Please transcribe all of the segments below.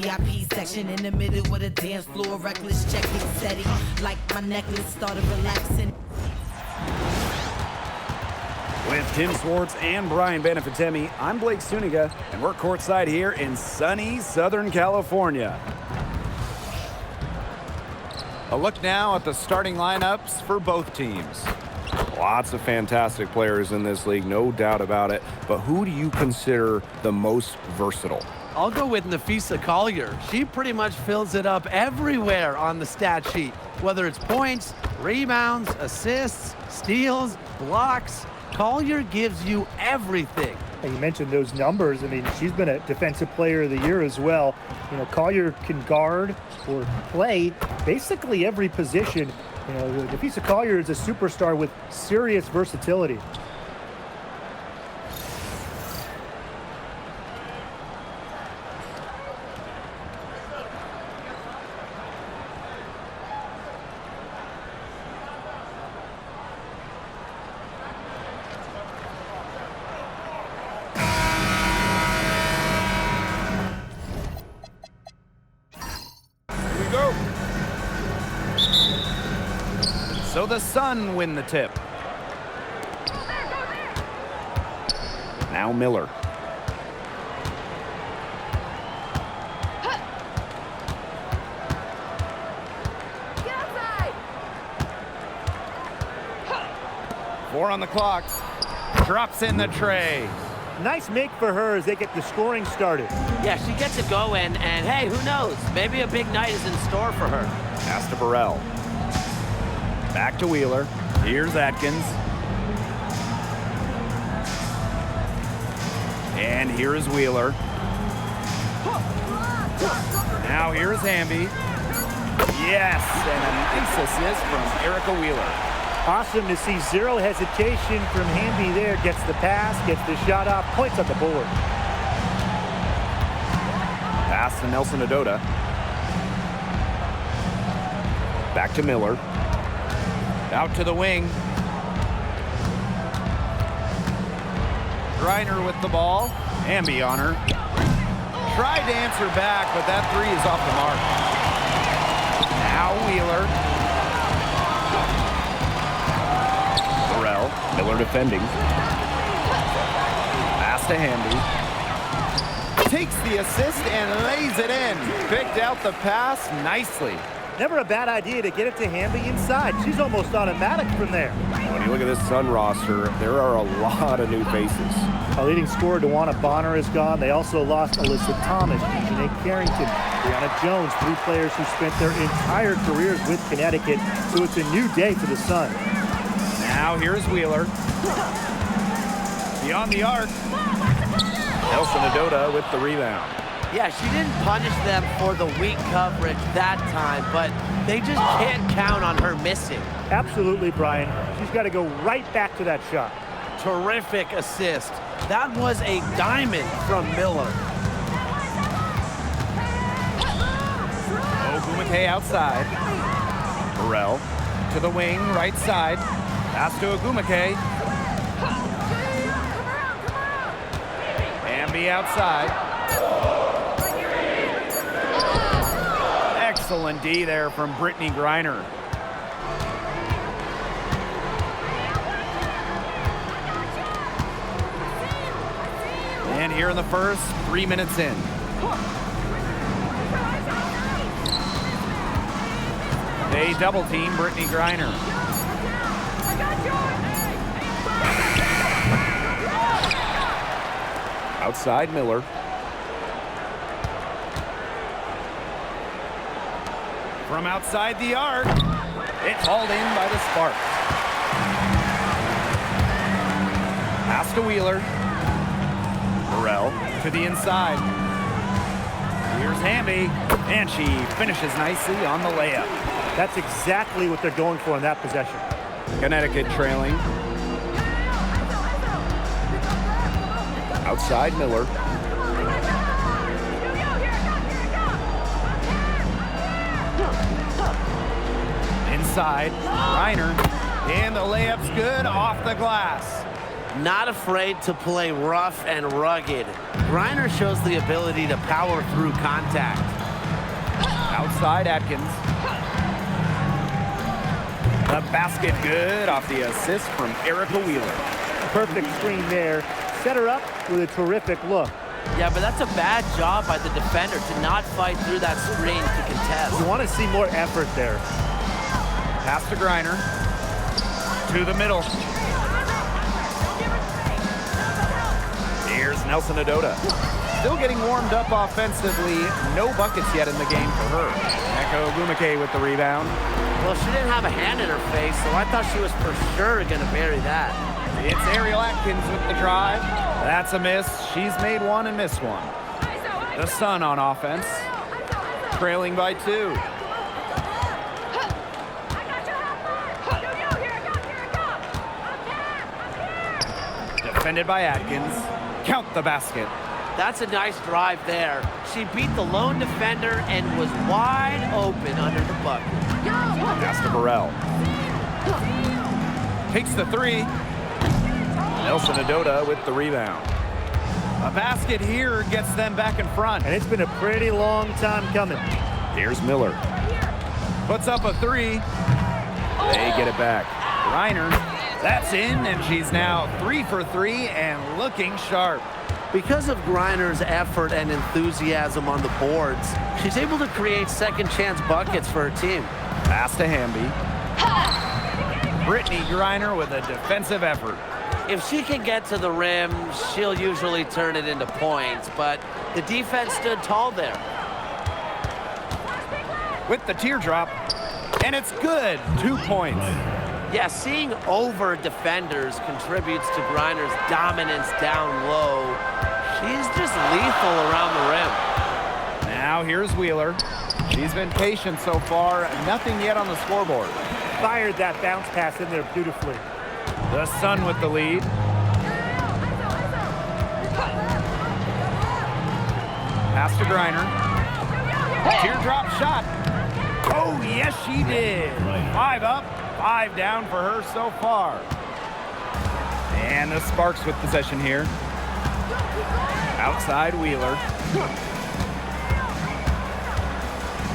VIP section in the middle with a dance floor. Reckless check it steady like my necklace started relaxing. With Tim Swartz and Brian Benefitemi, I'm Blake Suniga, and we're courtside here in sunny Southern California. A look now at the starting lineups for both teams. Lots of fantastic players in this league, no doubt about it. But who do you consider the most versatile? I'll go with Napheesa Collier. She pretty much fills it up everywhere on the stat sheet, whether it's points, rebounds, assists, steals, blocks. Collier gives you everything. You mentioned those numbers. I mean, she's been a defensive player of the year as well. You know, Collier can guard or play basically every position. You know, Napheesa Collier is a superstar with serious versatility. So the Sun win the tip. Now Miller. Four on the clock. Drops in the tray. Nice make for her as they get the scoring started. Yeah, she gets it going, and hey, who knows? Maybe a big night is in store for her. Pass to Burrell. Back to Wheeler. Here's Atkins. And here is Wheeler. Now here's Hamby. Yes, and a nice assist from Erica Wheeler. Awesome to see zero hesitation from Hamby there. Gets the pass, gets the shot off, points on the board. Pass to Nelson Adota. Back to Miller. Out to the wing. Griner with the ball. Hamby on her. Tried to answer back, but that three is off the mark. Now Wheeler. Burrell. Miller defending. Pass to Hamby. Takes the assist and lays it in. Picked out the pass nicely. Never a bad idea to get it to Hamby inside. She's almost automatic from there. When you look at this Sun roster, there are a lot of new faces. Our leading scorer, DeWanna Bonner, is gone. They also lost Alyssa Thomas, Dejanay Carrington, Brianna Jones, three players who spent their entire careers with Connecticut. So it's a new day for the Sun. Now here's Wheeler. Beyond the arc. Nelson Adota with the rebound. Yeah, she didn't punish them for the weak coverage that time, but they just can't count on her missing. Absolutely, Brian. She's got to go right back to that shot. Terrific assist. That was a diamond from Miller. Ogumake outside. Burrell. To the wing, right side. Pass to Ogumake. Hamby outside. Excellent D there from Brittany Griner. And here in the first, 3 minutes in. They double team Brittany Griner. Outside Miller. From outside the arc, it's hauled in by the Sparks. Pass to Wheeler. Burrell to the inside. Here's Hamby, and she finishes nicely on the layup. That's exactly what they're going for in that possession. Connecticut trailing. Outside Miller. Inside, Griner, and the layup's good off the glass. Not afraid to play rough and rugged. Griner shows the ability to power through contact. Outside Atkins. The basket good off the assist from Erica Wheeler. Perfect screen there. Set her up with a terrific look. Yeah, but that's a bad job by the defender to not fight through that screen to contest. You want to see more effort there. Pass to Griner. To the middle. Here's Nelson Adota. Still getting warmed up offensively. No buckets yet in the game for her. Eko Ogumike with the rebound. Well, she didn't have a hand in her face, so I thought she was for sure going to bury that. It's Ariel Atkins with the drive. That's a miss. She's made one and missed one. The Sun on offense. Trailing by 2. Defended by Atkins. Count the basket. That's a nice drive there. She beat the lone defender and was wide open under the bucket. Pass to Burrell. Takes the 3. Nelson Adota with the rebound. A basket here gets them back in front. And it's been a pretty long time coming. Here's Miller. Puts up a 3. They get it back. Griner. That's in, and she's now 3 for 3 and looking sharp. Because of Griner's effort and enthusiasm on the boards, she's able to create second chance buckets for her team. Pass to Hamby. Brittany Griner with a defensive effort. If she can get to the rim, she'll usually turn it into points, but the defense stood tall there. With the teardrop, and it's good. 2 points. Yeah, seeing over defenders contributes to Griner's dominance down low. She's just lethal around the rim. Now here's Wheeler. She's been patient so far. Nothing yet on the scoreboard. Fired that bounce pass in there beautifully. The Sun with the lead. Pass to Griner. Teardrop shot. Oh, yes, she did. 5 up, 5 down for her so far. And the Sparks with possession here. Outside Wheeler.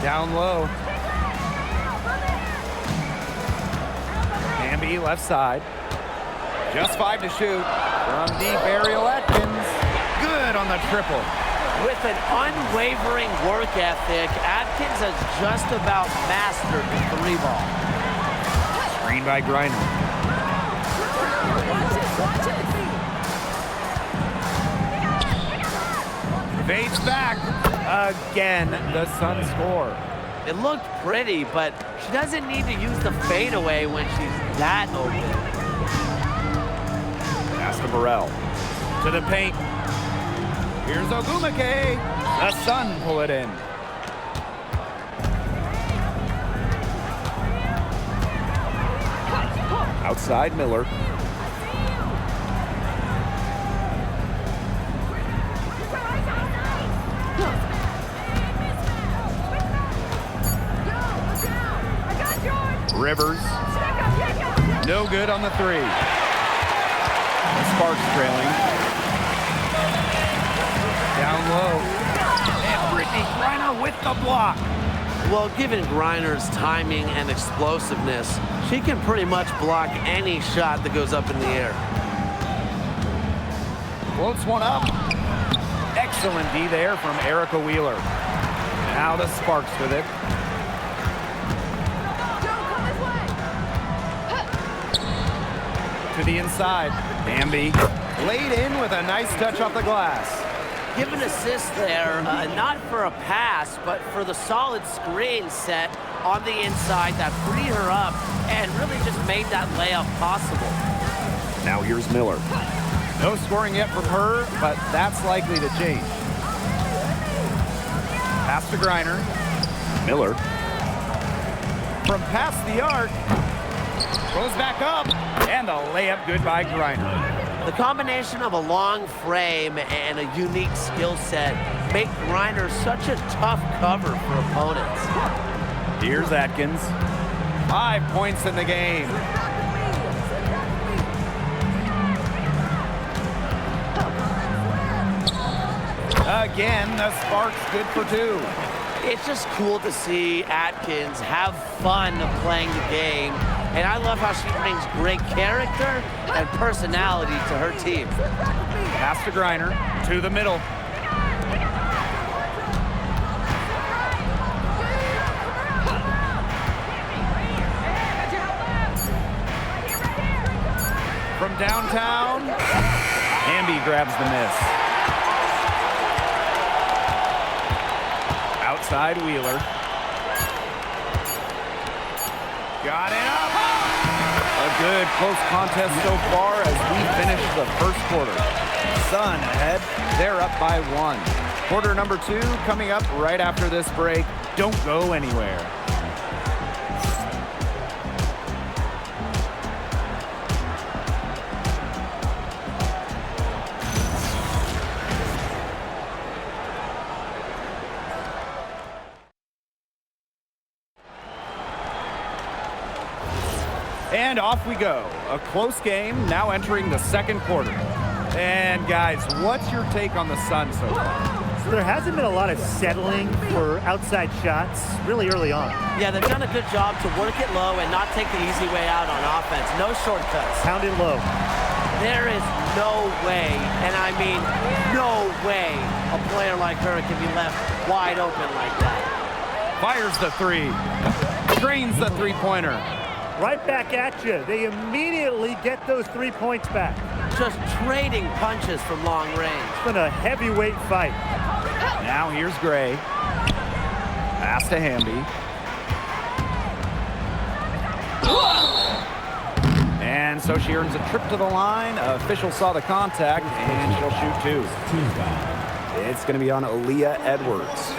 Down low. Hamby left side. Just 5 to shoot. From deep, Ariel Atkins. Good on the triple. With an unwavering work ethic, Atkins has just about mastered the 3-ball. Screen by Griner. Fades back. Again, the Sun score. It looked pretty, but she doesn't need to use the fadeaway when she's that open. Pass to Burrell. To the paint. Here's Ogumike. The Sun pull it in. Outside Miller. Rivers. No good on the 3. The Sparks trailing. Down low. And Brittany Griner with the block. Well, given Griner's timing and explosiveness, she can pretty much block any shot that goes up in the air. Floats one up. Excellent D there from Erica Wheeler. Now the Sparks with it. To the inside. Hamby laid in with a nice touch off the glass. Give an assist there, not for a pass, but for the solid screen set on the inside that freed her up and really just made that layup possible. Now here's Miller. No scoring yet from her, but that's likely to change. Pass to Griner. Miller. From past the arc. Goes back up, and the layup good by Griner. The combination of a long frame and a unique skill set make Griner such a tough cover for opponents. Here's Atkins. 5 points in the game. Again, the spark's good for 2. It's just cool to see Atkins have fun playing the game. And I love how she brings great character and personality to her team. Pass to Griner, to the middle. From downtown, Hamby grabs the miss. Outside Wheeler. Got it up. A good close contest so far as we finish the first quarter. Sun ahead. They're up by 1. Quarter number 2 coming up right after this break. Don't go anywhere. And off we go. A close game now entering the second quarter. And guys, what's your take on the Sun so far? So there hasn't been a lot of settling for outside shots really early on. Yeah, they've done a good job to work it low and not take the easy way out on offense. No shortcuts. Pound it low. There is no way, and I mean no way, a player like her can be left wide open like that. Fires the 3. Screens the 3-pointer. Right back at you. They immediately get those 3 points back. Just trading punches from long range. It's been a heavyweight fight. Now here's Gray. Pass to Hamby. And so she earns a trip to the line. Official saw the contact, and she'll shoot 2. It's going to be on Aaliyah Edwards.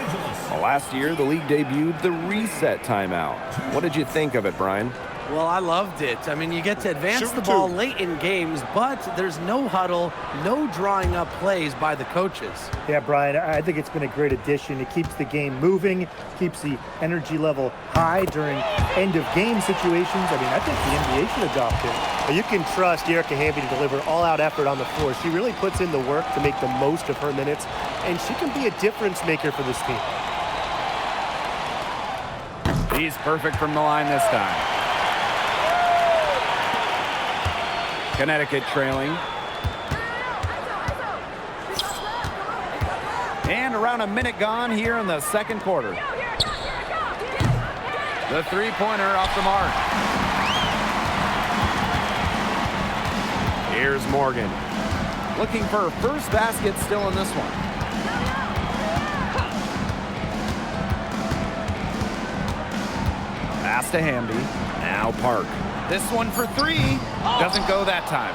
Last year, the league debuted the reset timeout. What did you think of it, Brian? Well, I loved it. I mean, you get to advance the ball late in games, but there's no huddle, no drawing up plays by the coaches. Yeah, Brian, I think it's been a great addition. It keeps the game moving, keeps the energy level high during end-of-game situations. I mean, I think the NBA should adopt it. You can trust Erica Hamby to deliver all-out effort on the floor. She really puts in the work to make the most of her minutes, and she can be a difference maker for this team. He's perfect from the line this time. Connecticut trailing. And around a minute gone here in the second quarter. The 3-pointer off the mark. Here's Morgan. Looking for her first basket still in this one. Pass to Hamby. Now Park. This one for 3. Doesn't go that time.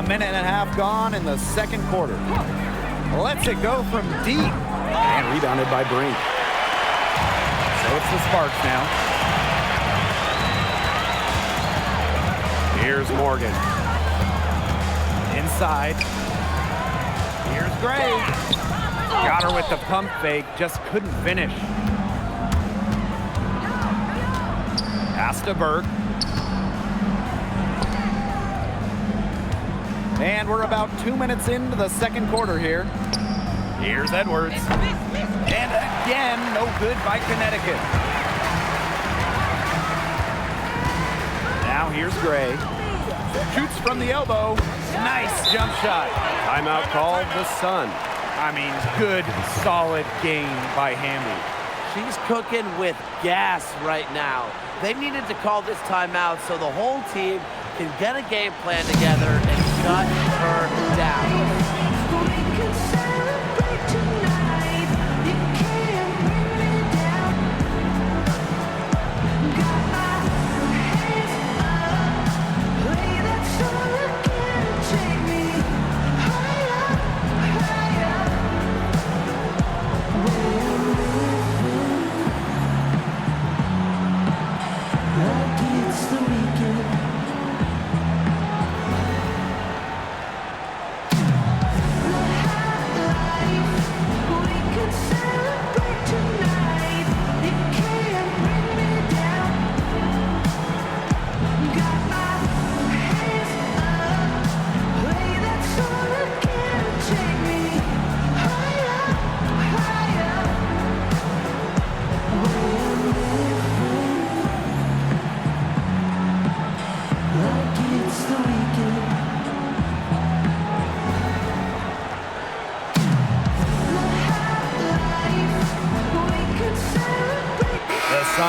A minute and a half gone in the second quarter. Lets it go from deep. And rebounded by Brink. So it's the Sparks now. Here's Morgan. Inside. Here's Gray. Got her with the pump fake. Just couldn't finish. Pass to Burke. And we're about 2 minutes into the second quarter here. Here's Edwards. And again, no good by Connecticut. Now here's Gray. Shoots from the elbow. Nice jump shot. Timeout called the Sun. I mean, good, solid game by Hamby. She's cooking with gas right now. They needed to call this timeout so the whole team can get a game plan together and shut her down.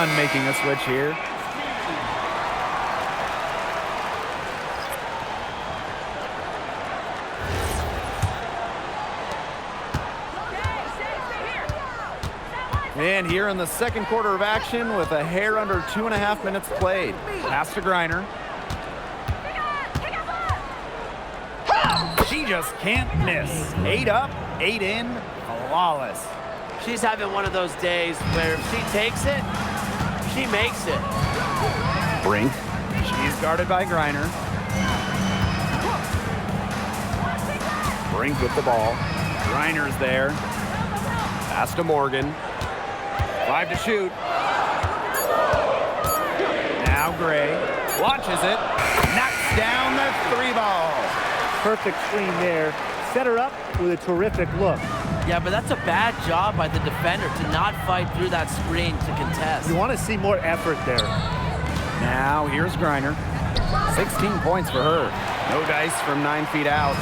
None making a switch here. And here in the second quarter of action with a hair under 2.5 minutes played. Pass to Griner. She just can't miss. 8 up, 8 in, flawless. She's having one of those days where if she takes it, she makes it. Brink. She's guarded by Griner. Brink with the ball. Griner's there. Pass to Morgan. 5 to shoot. Now Gray launches it. Knocks down the 3 ball. Perfect screen there. Set her up with a terrific look. Yeah, but that's a bad job by the defender to not fight through that screen to contest. You want to see more effort there. Now here's Griner. 16 points for her. No dice from 9 feet out.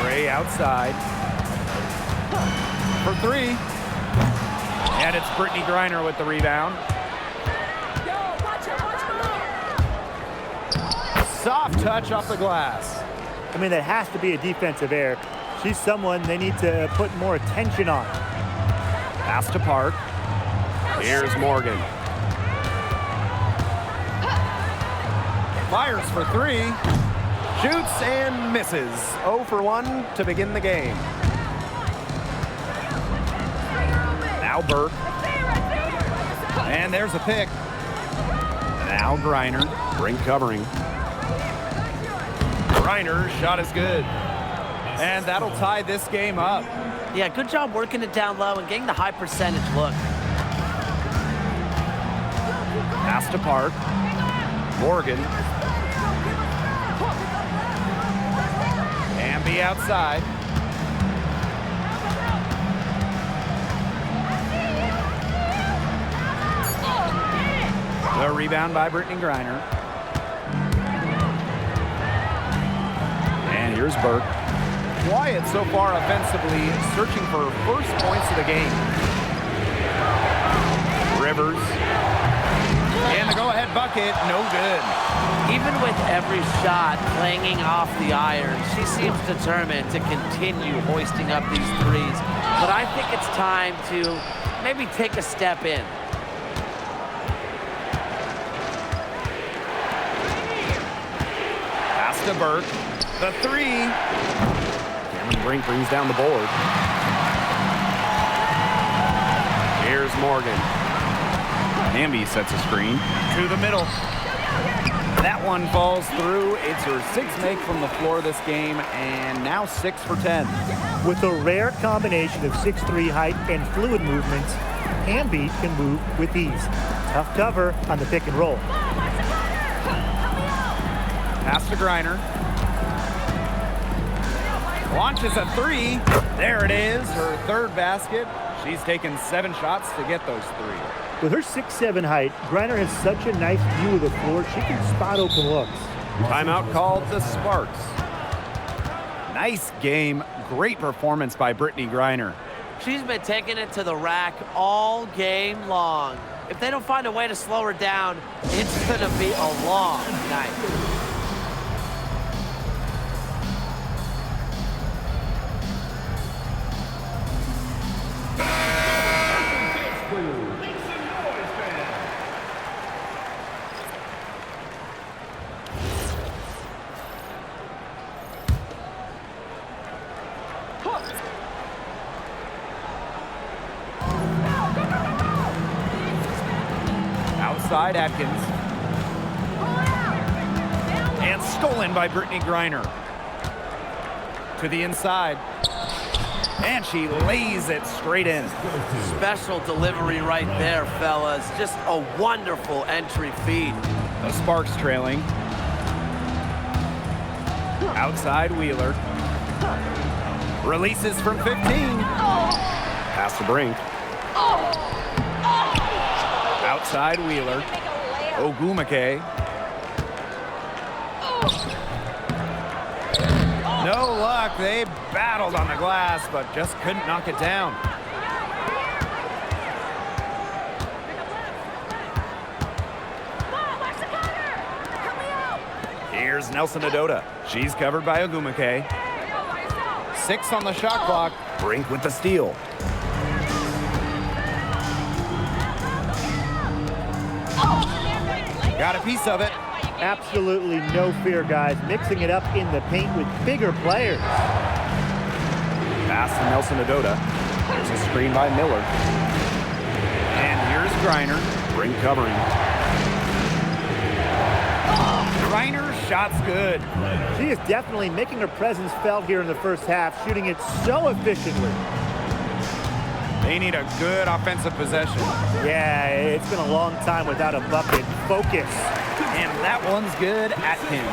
Gray outside. For 3. And it's Brittany Griner with the rebound. Soft touch off the glass. I mean, that has to be a defensive error. She's someone they need to put more attention on. Pass to Park. Here's Morgan. Fires for 3. Shoots and misses. 0 for 1 to begin the game. Now Burke. And there's a pick. Now Griner. Brink covering. Griner's shot is good. And that'll tie this game up. Yeah, good job working it down low and getting the high percentage look. Pass to Park. Morgan. Amby outside. The rebound by Brittany Griner. And here's Burke. Quiet so far offensively, searching for first points of the game. Rivers. And the go-ahead bucket, no good. Even with every shot clanging off the iron, she seems determined to continue hoisting up these threes. But I think it's time to maybe take a step in. Pass to Burke. The 3. Cameron Brink brings down the board. Here's Morgan. Amby sets a screen to the middle. That one falls through. It's her 6th make from the floor this game, and now 6 for 10. With a rare combination of 6'3" height and fluid movements, Amby can move with ease. Tough cover on the pick and roll. Pass to Griner. Launches a 3. There it is, her 3rd basket. She's taken 7 shots to get those 3. With her 6'7" height, Griner has such a nice view of the floor, she can spot open looks. Timeout called the Sparks. Nice game. Great performance by Brittany Griner. She's been taking it to the rack all game long. If they don't find a way to slow her down, it's going to be a long night. Outside Atkins. And stolen by Brittany Griner. To the inside. And she lays it straight in. Special delivery right there, fellas. Just a wonderful entry feed. The Sparks trailing. Outside Wheeler. Releases from 15. Pass to Brink. Outside Wheeler. Ogumake. No luck. They battled on the glass, but just couldn't knock it down. Here's Nelson Adota. She's covered by Ogumake. 6 on the shot clock. Brink with the steal. Got a piece of it. Absolutely no fear, guys. Mixing it up in the paint with bigger players. Pass to Nelson Adota. There's a screen by Miller. And here's Griner. Brink covering. Griner's shot's good. She is definitely making her presence felt here in the first half, shooting it so efficiently. They need a good offensive possession. Yeah, it's been a long time without a bucket. Focus. And that one's good. Atkins.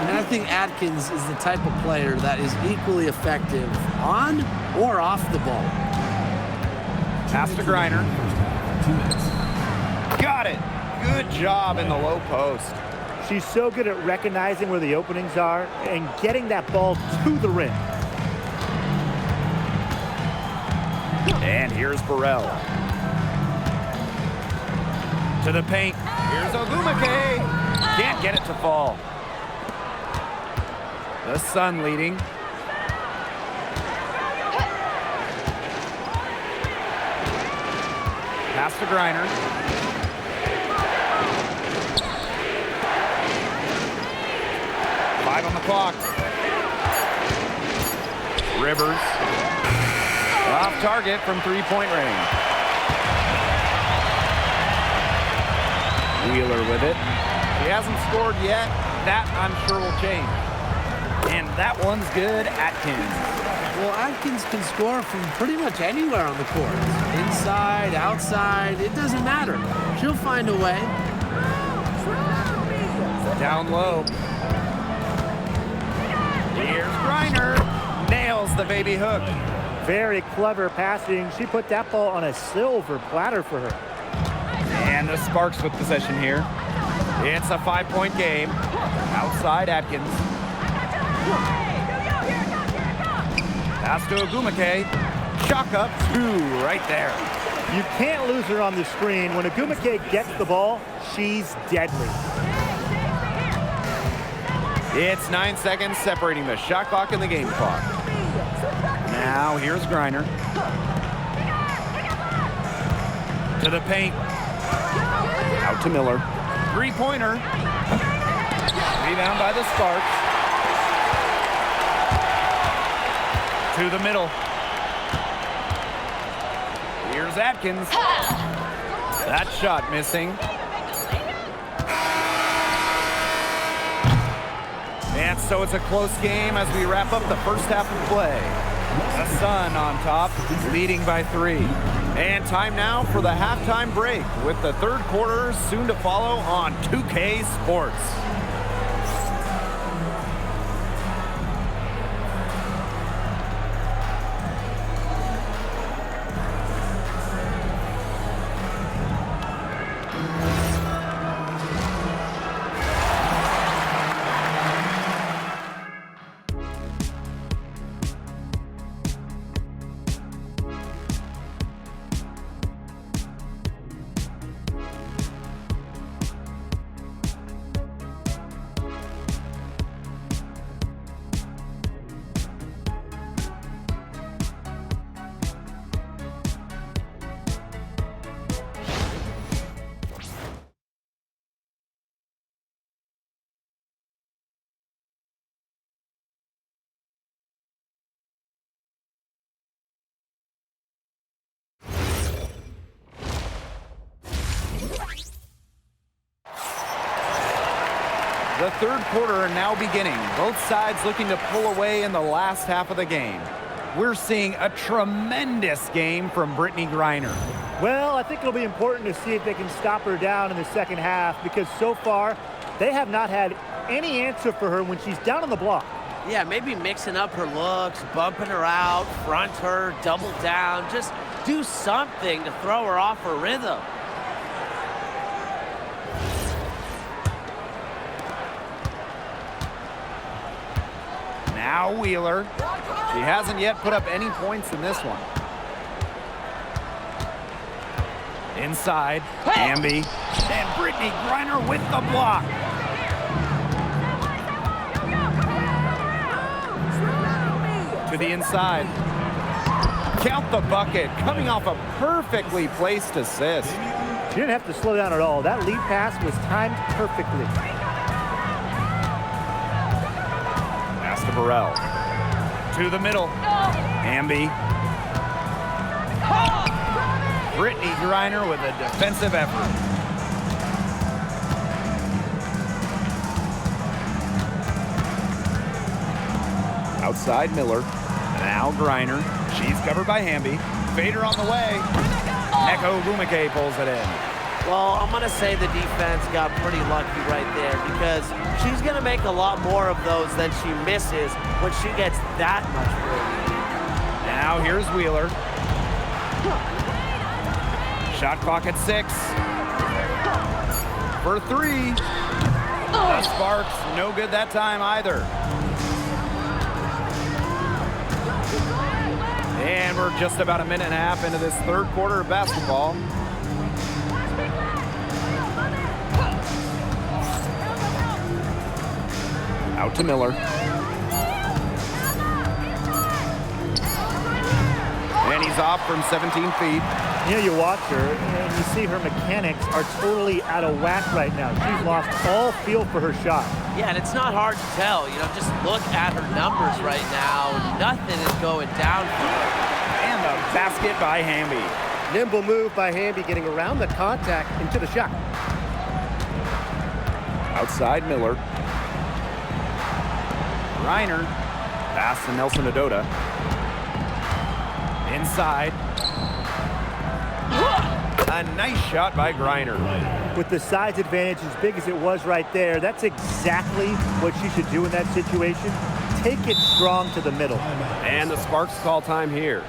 And I think Atkins is the type of player that is equally effective on or off the ball. Pass to Griner. Got it. Good job in the low post. She's so good at recognizing where the openings are and getting that ball to the rim. And here's Burrell. To the paint. Here's Ogumake. Can't get it to fall. The Sun leading. Pass to Griner. Five on the clock. Rivers. Off target from three-point range. Wheeler with it. He hasn't scored yet. That, I'm sure, will change. And that one's good. Atkins. Well, Atkins can score from pretty much anywhere on the court. Inside, outside, it doesn't matter. She'll find a way. Down low. Here's Griner. Nails the baby hook. Very clever passing. She put that ball on a silver platter for her. And the Sparks with possession here. It's a 5-point game. Outside Atkins. Pass to Ogumake. Chalk up 2 right there. You can't lose her on the screen. When Ogumake gets the ball, she's deadly. It's 9 seconds separating the shot clock and the game clock. Now here's Griner. To the paint. Out to Miller. Three-pointer. Rebound by the Sparks. To the middle. Here's Atkins. That shot missing. And so it's a close game as we wrap up the first half of play. The Sun on top, leading by 3. And time now for the halftime break with the third quarter soon to follow on 2K Sports. The third quarter now beginning. Both sides looking to pull away in the last half of the game. We're seeing a tremendous game from Brittany Griner. Well, I think it'll be important to see if they can stop her down in the second half, because so far they have not had any answer for her when she's down on the block. Yeah, maybe mixing up her looks, bumping her out, front her, double down. Just do something to throw her off her rhythm. Now Wheeler. She hasn't yet put up any points in this one. Inside, Amby. And Brittany Griner with the block. to the inside. Count the bucket, coming off a perfectly placed assist. She didn't have to slow down at all. That lead pass was timed perfectly. Pass to Burrell. To the middle. Hamby. Brittany Griner with a defensive effort. Outside Miller. Now Griner. She's covered by Hamby. Fader on the way. Neko Gumake pulls it in. Well, I'm going to say the defense got pretty lucky right there because she's going to make a lot more of those than she misses when she gets that much room. Now here's Wheeler. Shot clock at 6. For 3. The Sparks, no good that time either. And we're just about a minute and a half into this third quarter of basketball. Out to Miller. And he's off from 17 feet. You know, you watch her and you see her mechanics are totally out of whack right now. She's lost all feel for her shot. Yeah, and it's not hard to tell. You know, just look at her numbers right now. Nothing is going down for her. And the basket by Hamby. Nimble move by Hamby, getting around the contact into the shot. Outside Miller. Reiner. Pass to Nelson Adota. Inside. A nice shot by Griner. With the size advantage as big as it was right there, that's exactly what she should do in that situation. Take it strong to the middle. And the Sparks call time here.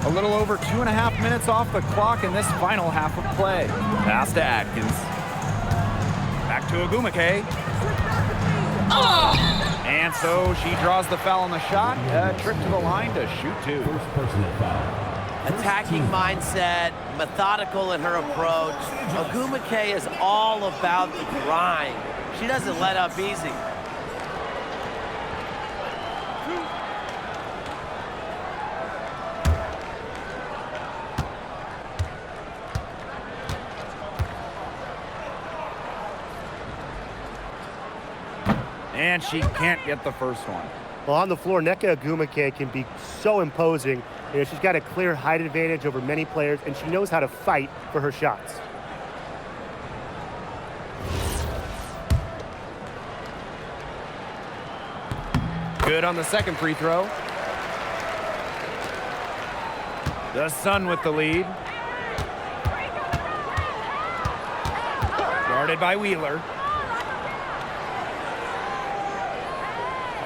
A little over 2.5 minutes off the clock in this final half of play. Pass to Atkins. Back to Agumake. And so she draws the foul on the shot. A trip to the line to shoot 2. Attacking mindset, methodical in her approach. Agumake is all about the grind. She doesn't let up easy. And she can't get the first one. Well, on the floor, Nneka Agumake can be so imposing. You know, she's got a clear height advantage over many players, and she knows how to fight for her shots. Good on the second free throw. The Sun with the lead. Guarded by Wheeler.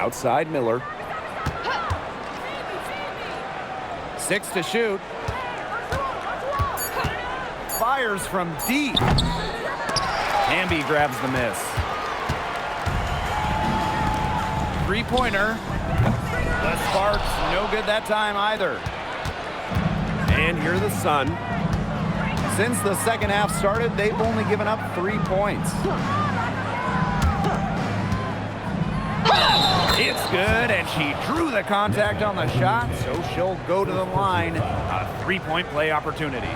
Outside Miller. 6 to shoot. Fires from deep. Hamby grabs the miss. Three-pointer. The Sparks, no good that time either. And here the Sun. Since the second half started, they've only given up 3 points. It's good, and she drew the contact on the shot, so she'll go to the line. A 3-point play opportunity.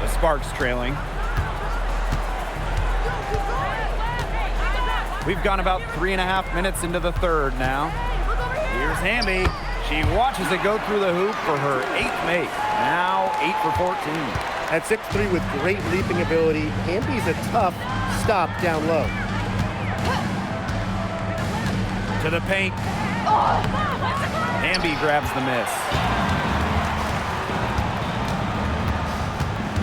The Sparks trailing. We've gone about 3.5 minutes into the third now. Here's Hamby. She watches it go through the hoop for her 8th make. Now 8 for 14. At 6'3" with great leaping ability, Hamby's a tough stop down low. To the paint. Hamby grabs the miss.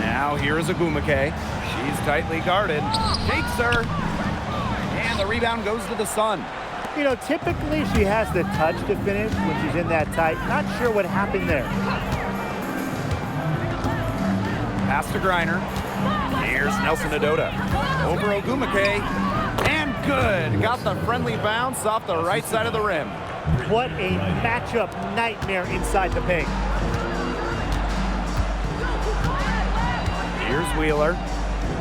Now here is Agumake. She's tightly guarded. Takes her. And the rebound goes to the Sun. You know, typically she has the touch to finish when she's in that tight. Not sure what happened there. Pass to Griner. Here's Nelson Adota. Over Ogumake. And good. Got the friendly bounce off the right side of the rim. What a matchup nightmare inside the paint. Here's Wheeler.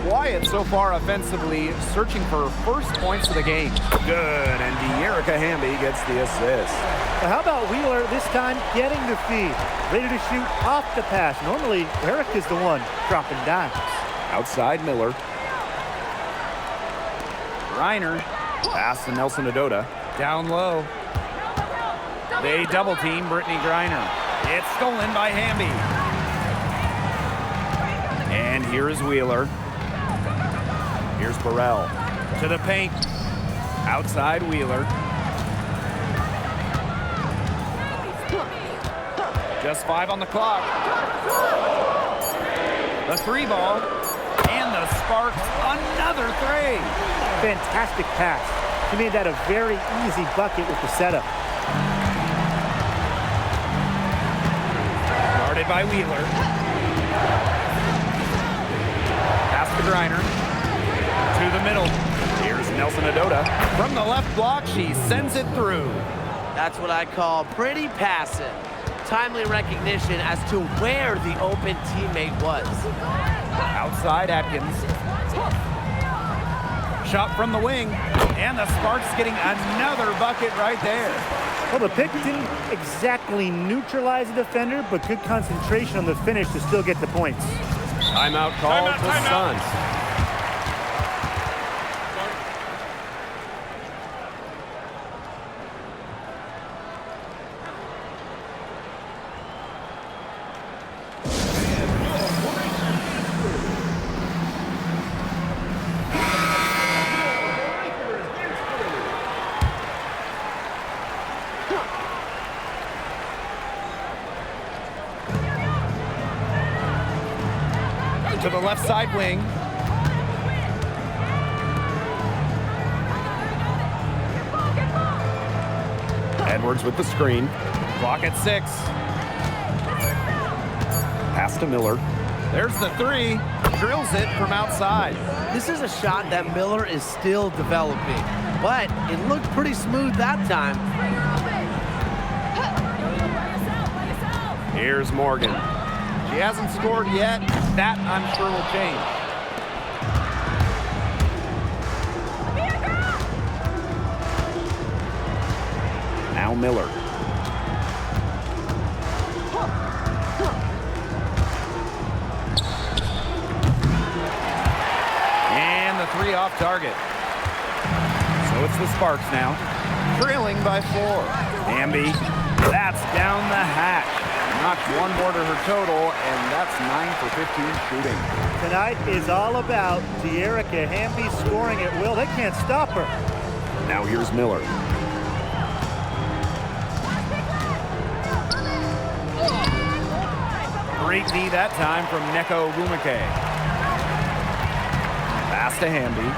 Quiet so far offensively, searching for first points of the game. Good, and De'Erica Hamby gets the assist. Well, how about Wheeler this time getting the feed? Ready to shoot off the pass. Normally, Eric is the one dropping dimes. Outside Miller. Reiner. Pass to Nelson Adota. Down low. They double team Brittany Griner. It's stolen by Hamby. And here is Wheeler. Here's Burrell. To the paint. Outside Wheeler. Just 5 on the clock. The 3 ball. And the Sparks another 3. Fantastic pass. He made that a very easy bucket with the setup. Guarded by Wheeler. Pass to Griner. To the middle. Here's Nelson Adota. From the left block, she sends it through. That's what I call pretty passing. Timely recognition as to where the open teammate was. Outside Atkins. Shot from the wing. And the Sparks getting another bucket right there. Well, the pick didn't exactly neutralize the defender, but good concentration on the finish to still get the points. Timeout call for Suns. To the left side wing. Edwards with the screen. Clock at 6. Pass to Miller. There's the 3. Drills it from outside. This is a shot that Miller is still developing, but it looked pretty smooth that time. Here's Morgan. She hasn't scored yet. That, I'm sure, will change. Now Miller. And the 3 off target. So it's the Sparks now. Trailing by 4. Hamby. That's down the hatch. Knocked 1 more to her total, and that's 9 for 15 shooting. Tonight is all about De'Erica Hamby scoring at will. They can't stop her. Now here's Miller. Great D that time from Neko Ogumake. Pass to Hamby.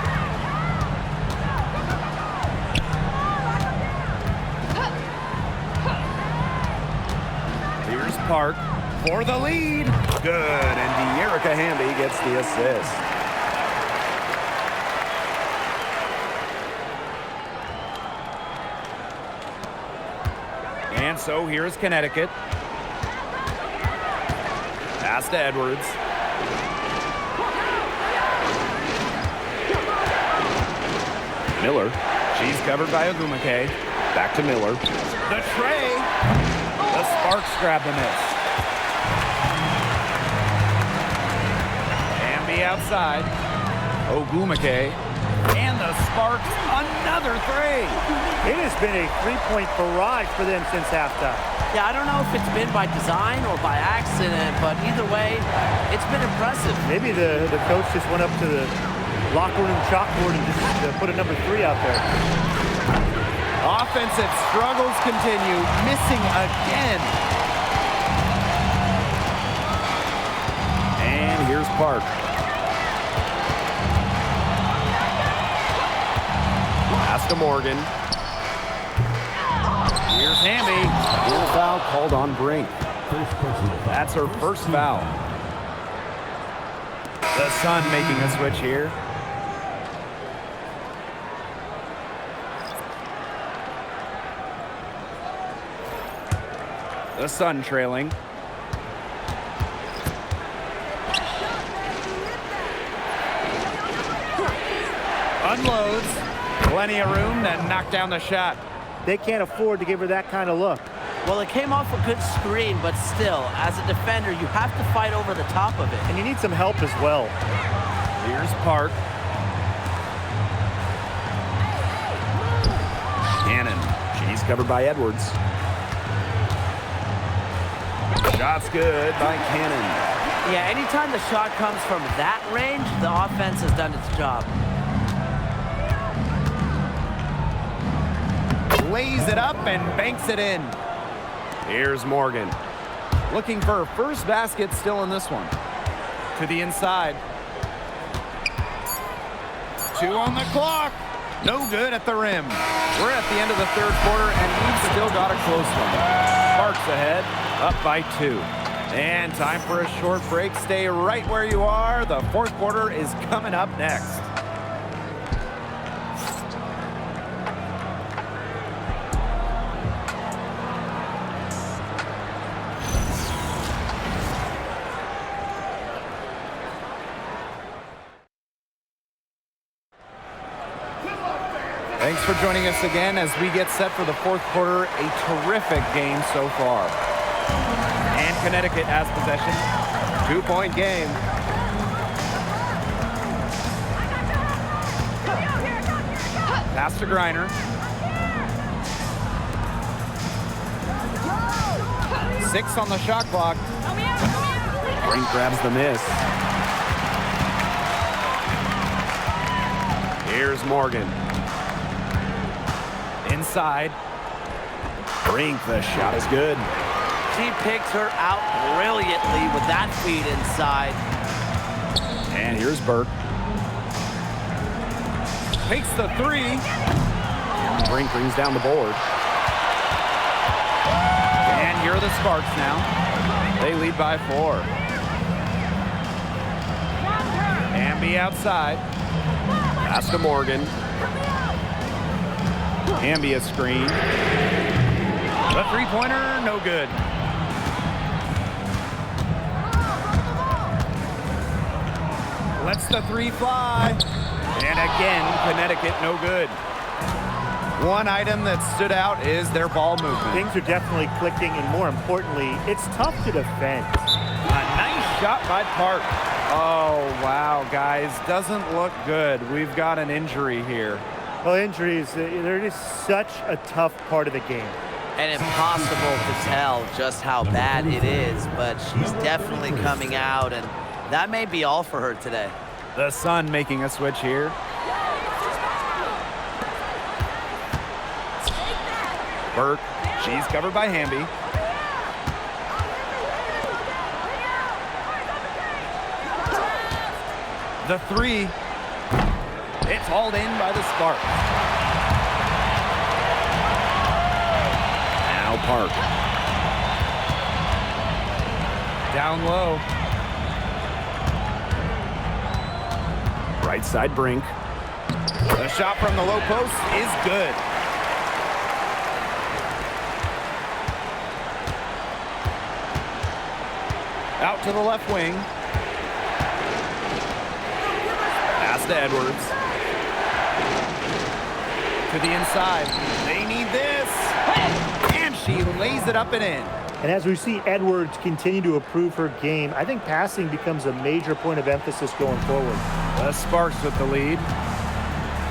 Here's Park for the lead. Good, and De'Erica Hamby gets the assist. And so here's Connecticut. Pass to Edwards. Miller. She's covered by Ogumake. Back to Miller. The tray. The Sparks grab the miss. Hamby outside. Ogumake. And the Sparks another 3. It has been a 3-point barrage for them since halftime. Yeah, I don't know if it's been by design or by accident, but either way, it's been impressive. Maybe the coach just went up to the locker room chalkboard and just put a number 3 out there. Offensive struggles continue, missing again. And here's Park. Pass to Morgan. Here's Hamby. And a foul called on Brink. That's her first foul. The Sun making a switch here. The Sun trailing. Unloads. Plenty of room to knock down the shot. They can't afford to give her that kind of look. Well, it came off a good screen, but still, as a defender, you have to fight over the top of it. And you need some help as well. Here's Park. Cannon. She's covered by Edwards. Shot's good by Cannon. Yeah, anytime the shot comes from that range, the offense has done its job. Lays it up and banks it in. Here's Morgan. Looking for her first basket still in this one. To the inside. 2 on the clock. No good at the rim. We're at the end of the third quarter, and we've still got a close one. Parks ahead, up by 2. And time for a short break. Stay right where you are. The fourth quarter is coming up next. Thanks for joining us again as we get set for the fourth quarter. A terrific game so far. And Connecticut has possession. 2-point game. Pass to Griner. Six on the shot clock. Brink grabs the miss. Here's Morgan. Inside. Brink, the shot is good. She picks her out brilliantly with that feed inside. And here's Burke. Takes the 3. Brink brings down the board. And here are the Sparks now. They lead by 4. Hamby outside. Pass to Morgan. Hamby a screen. The three-pointer, no good. Lets the 3 fly. And again, Connecticut no good. One item that stood out is their ball movement. Things are definitely clicking, and more importantly, it's tough to defend. A nice shot by Park. Oh, wow, guys. Doesn't look good. We've got an injury here. Well, injuries, they're just such a tough part of the game. And impossible to tell just how bad it is, but she's definitely coming out, and that may be all for her today. The Sun making a switch here. Burke, she's covered by Hamby. The 3. It's hauled in by the Sparks. Now Park. Down low. Right side Brink. The shot from the low post is good. Out to the left wing. Pass to Edwards. To the inside. They need this. And she lays it up and in. And as we see Edwards continue to improve her game, I think passing becomes a major point of emphasis going forward. The Sparks with the lead.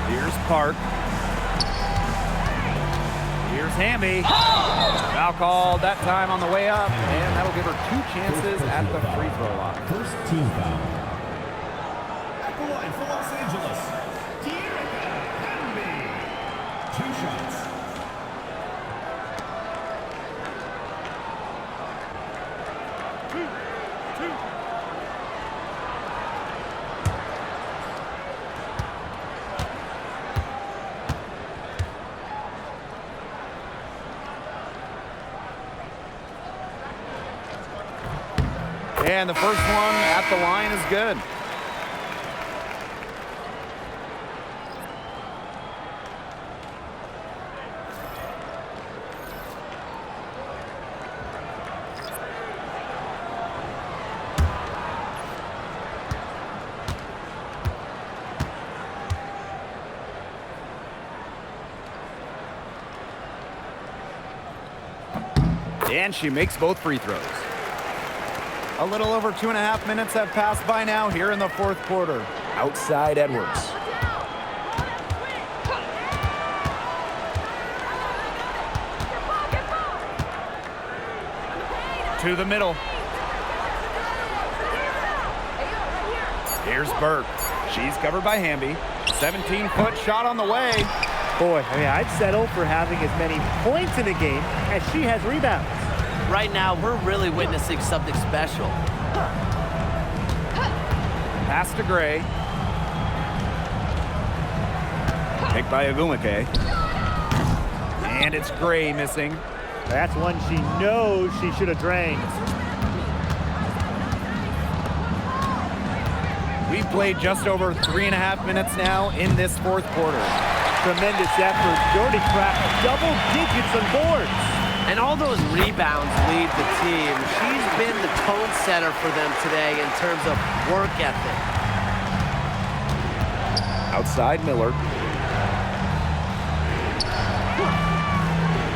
Here's Park. Here's Hamby. Foul called that time on the way up, and that'll give her 2 chances at the free throw line. First team foul. At the line for Los Angeles, Hamby. 2 shots. And the first one at the line is good. And she makes both free throws. A little over 2.5 minutes have passed by now here in the fourth quarter. Outside Edwards. To the middle. Here's Burke. She's covered by Hamby. 17-foot shot on the way. Boy, I mean, I'd settle for having as many points in a game as she has rebounds. Right now, we're really witnessing something special. Pass to Gray. Picked by Agumake. And it's Gray missing. That's one she knows she should have drained. We've played just over 3.5 minutes now in this fourth quarter. Tremendous effort. Jordy cracked double digits on boards. And all those rebounds lead the team. She's been the tone setter for them today in terms of work ethic. Outside Miller.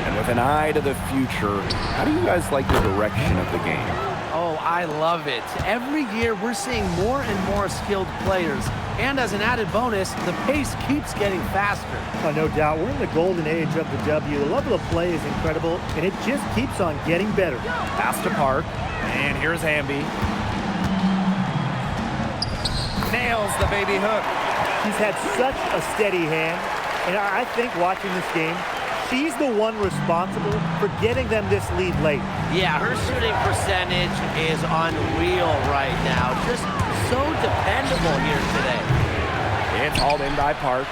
And with an eye to the future, how do you guys like the direction of the game? Oh, I love it. Every year we're seeing more and more skilled players. And as an added bonus, the pace keeps getting faster. Oh, no doubt. We're in the golden age of the W. The level of play is incredible, and it just keeps on getting better. Pass to Park. And here's Hamby. Nails the baby hook. She's had such a steady hand, and I think watching this game, she's the one responsible for getting them this lead late. Yeah, her shooting percentage is unreal right now. Just so dependable here today. It's hauled in by Park.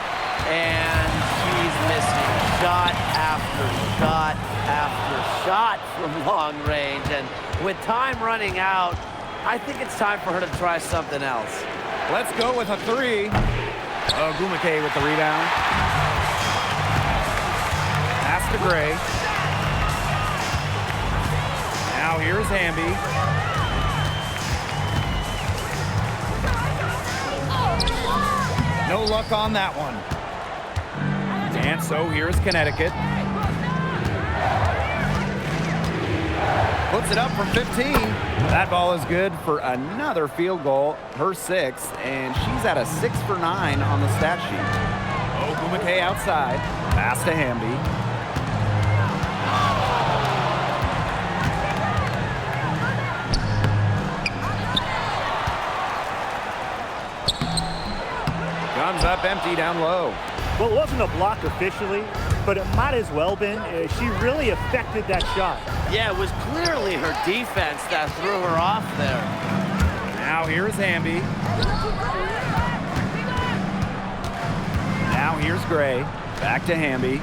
And she's missing shot after shot after shot from long range. And with time running out, I think it's time for her to try something else. Let's go with a 3. Agumake with the rebound. Pass to Gray. Now here's Hamby. No luck on that one. And so here's Connecticut. Puts it up from 15. That ball is good for another field goal, her 6th, and she's at a 6 for 9 on the stat sheet. Agumake outside. Pass to Hamby. Comes up empty down low. Well, it wasn't a block officially, but it might as well been. She really affected that shot. Yeah, it was clearly her defense that threw her off there. Now here's Hamby. Now here's Gray. Back to Hamby.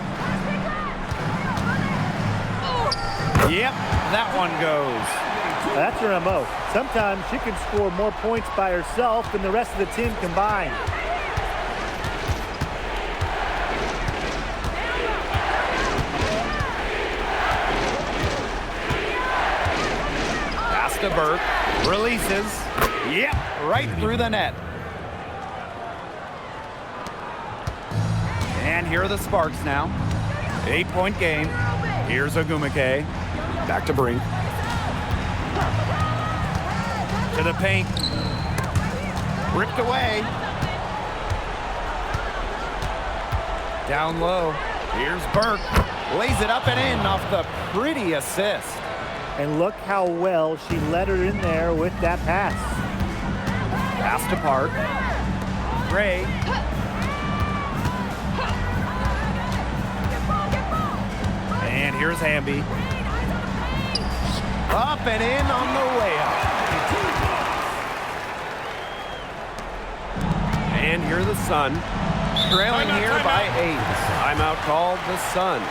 Yep, that one goes. That's her MO. Sometimes she can score more points by herself than the rest of the team combined. To Burke, releases, yep, right through the net. And here are the Sparks now. 8-point game. Here's Agumake. Back to Brink. To the paint. Ripped away. Down low. Here's Burke. Lays it up and in off the pretty assist. And look how well she let her in there with that pass. Pass to Park. Gray. And here's Hamby. Up and in on the layup. And here the Sun. Trailing here by 8. Timeout called the Sun.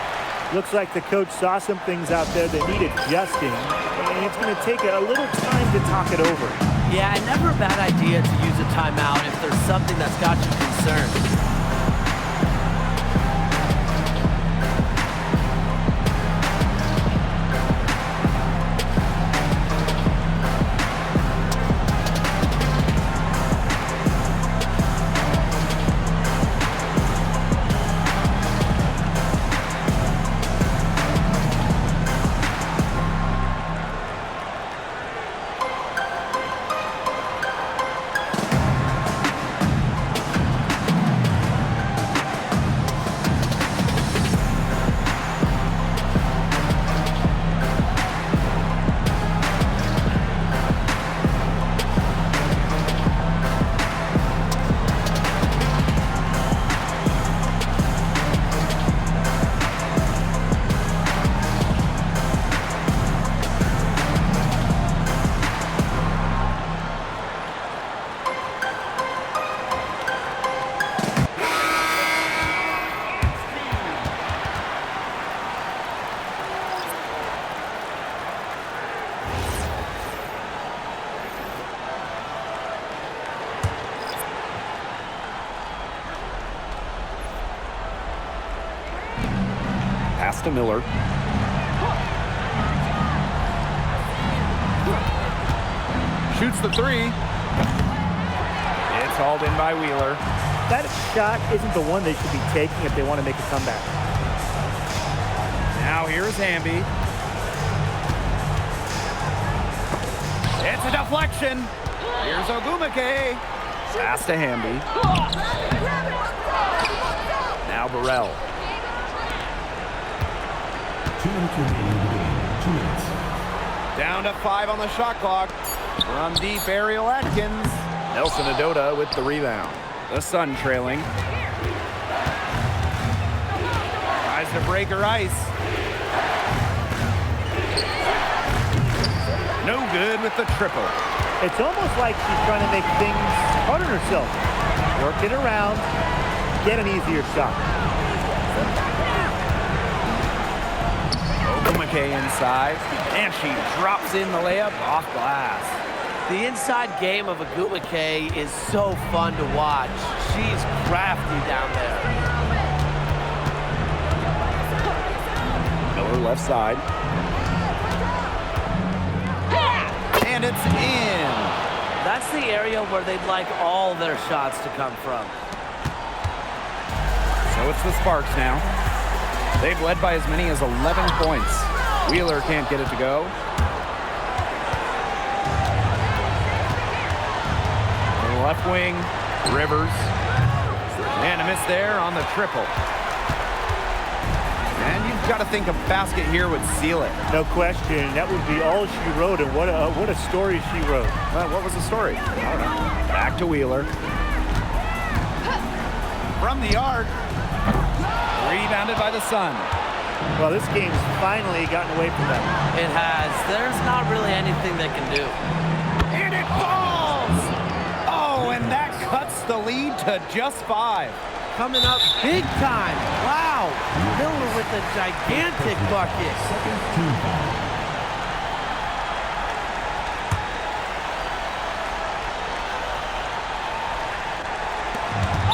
Looks like the coach saw some things out there that need adjusting, and it's going to take a little time to talk it over. Yeah, and never a bad idea to use a timeout if there's something that's got you concerned. Pass to Miller. Shoots the three. It's hauled in by Wheeler. That shot isn't the one they should be taking if they want to make a comeback. Now here's Hamby. It's a deflection. Here's Ogumake. Pass to Hamby. Now Burrell. 2 minutes remaining in the game. 2 minutes. Down to 5 on the shot clock. From deep, Ariel Atkins. Nelson Adota with the rebound. The Sun trailing. Tries to break her ice. No good with the triple. It's almost like she's trying to make things hard on herself. Work it around, get an easier shot. Ogumake inside, and she drops in the layup off glass. The inside game of Ogumake is so fun to watch. She's crafty down there. Miller left side. And it's in. That's the area where they'd like all their shots to come from. So it's the Sparks now. They've led by as many as 11 points. Wheeler can't get it to go. On the left wing, Rivers. And a miss there on the triple. And you've got to think a basket here would seal it. No question. That would be all she wrote, and what a story she wrote. What was the story? I don't know. Back to Wheeler. From the arc. Rebounded by the Sun. Well, this game's finally gotten away from them. It has. There's not really anything they can do. And it falls! Oh, and that cuts the lead to just 5. Coming up big time. Wow. Miller with a gigantic bucket. Second team foul.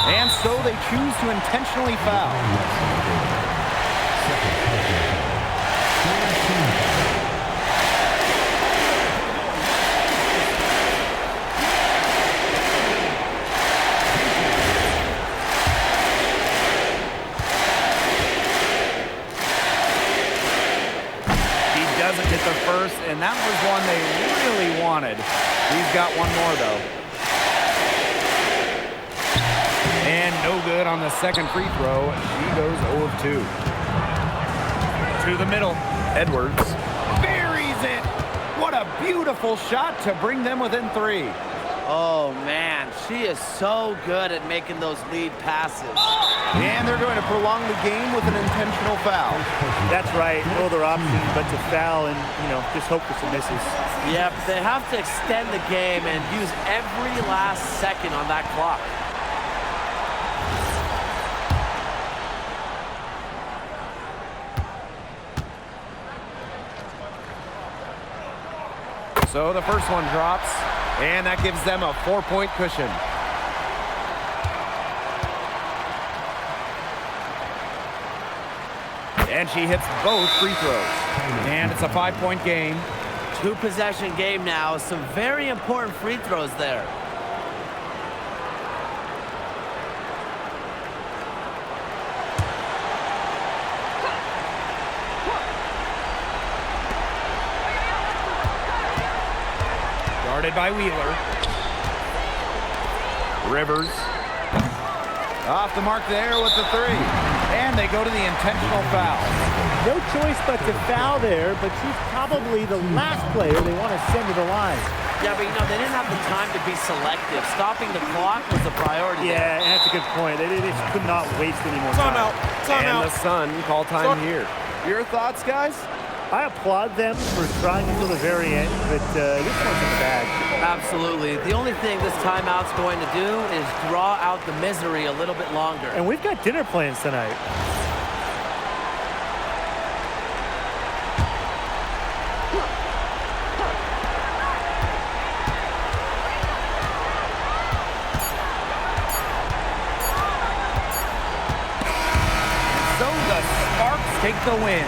And so they choose to intentionally foul. He doesn't hit the first, and that was one they really wanted. He's got one more, though. And no good on the second free throw. She goes 0 of 2. To the middle. Edwards buries it. What a beautiful shot to bring them within 3. Oh, man, she is so good at making those lead passes. And they're going to prolong the game with an intentional foul. That's right. No other option but to foul and, just hope for some misses. Yep, they have to extend the game and use every last second on that clock. So the first one drops, and that gives them a 4-point cushion. And she hits both free throws. And it's a 5-point game. 2-possession game now. Some very important free throws there. Guarded by Wheeler. Rivers. Off the mark there with the 3. And they go to the intentional foul. No choice but to foul there, but she's probably the last player they want to send to the line. Yeah, but they didn't have the time to be selective. Stopping the clock was the priority. Yeah, and that's a good point. They just could not waste any more time. And the Sun call time here. Your thoughts, guys? I applaud them for trying until the very end, but this one's in the bag. Absolutely. The only thing this timeout's going to do is draw out the misery a little bit longer. And we've got dinner plans tonight. So the Sparks take the win.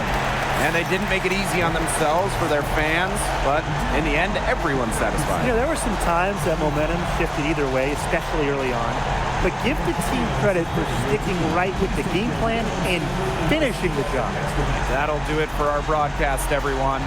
And they didn't make it easy on themselves for their fans, but in the end, everyone's satisfied. There were some times that momentum shifted either way, especially early on. But give the team credit for sticking right with the game plan and finishing the job. That'll do it for our broadcast, everyone.